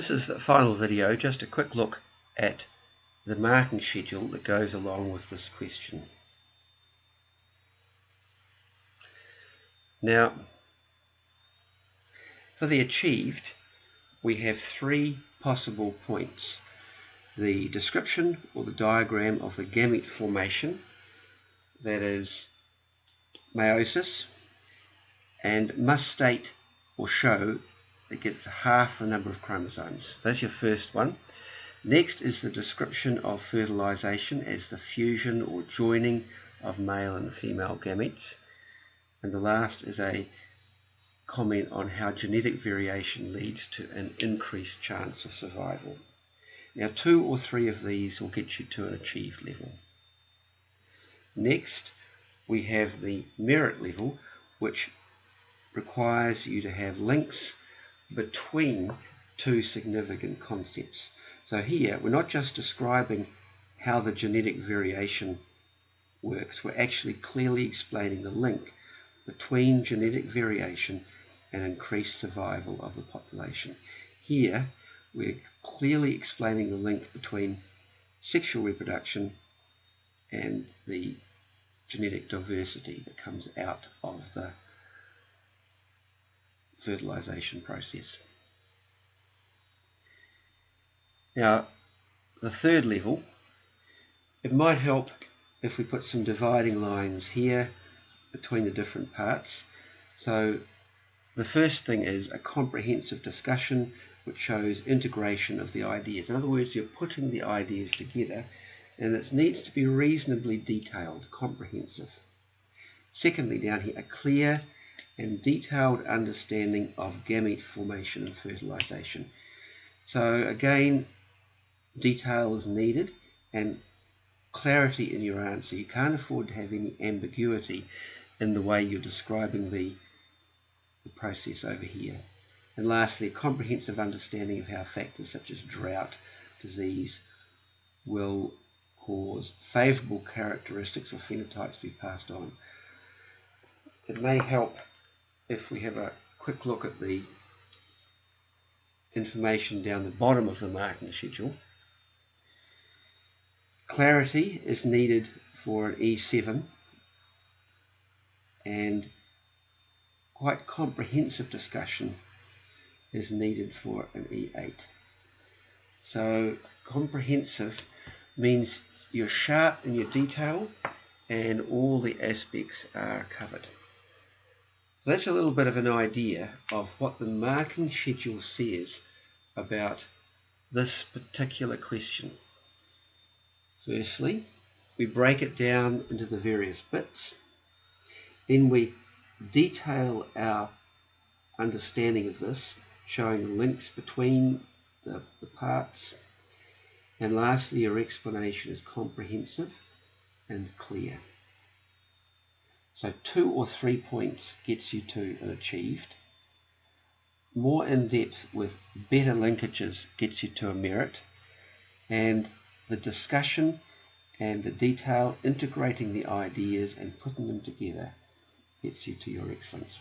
This is the final video, just a quick look at the marking schedule that goes along with this question. Now, for the achieved, we have three possible points: the description or the diagram of the gamete formation, that is meiosis, and must state or show it gets half the number of chromosomes. So that's your first one. Next is the description of fertilization as the fusion or joining of male and female gametes. And the last is a comment on how genetic variation leads to an increased chance of survival. Now, 2 or 3 of these will get you to an achieved level. Next, we have the merit level, which requires you to have links between two significant concepts. So here, we're not just describing how the genetic variation works, we're actually clearly explaining the link between genetic variation and increased survival of the population. Here, we're clearly explaining the link between sexual reproduction and the genetic diversity that comes out of the fertilization process. Now, the third level, it might help if we put some dividing lines here between the different parts. So the first thing is a comprehensive discussion which shows integration of the ideas. In other words, you're putting the ideas together, and it needs to be reasonably detailed, comprehensive. Secondly, down here, a clear and detailed understanding of gamete formation and fertilization. So again, detail is needed and clarity in your answer. You can't afford to have any ambiguity in the way you're describing the process over here. And lastly, a comprehensive understanding of how factors such as drought, disease will cause favourable characteristics or phenotypes to be passed on. It may help if we have a quick look at the information down the bottom of the marking schedule. Clarity is needed for an E7, and quite comprehensive discussion is needed for an E8. So comprehensive means you're sharp in your detail and all the aspects are covered. So that's a little bit of an idea of what the marking schedule says about this particular question. Firstly, we break it down into the various bits. Then we detail our understanding of this, showing the links between the parts. And lastly, your explanation is comprehensive and clear. So 2 or 3 points gets you to an achieved. More in depth with better linkages gets you to a merit. And the discussion and the detail, integrating the ideas and putting them together, gets you to your excellence.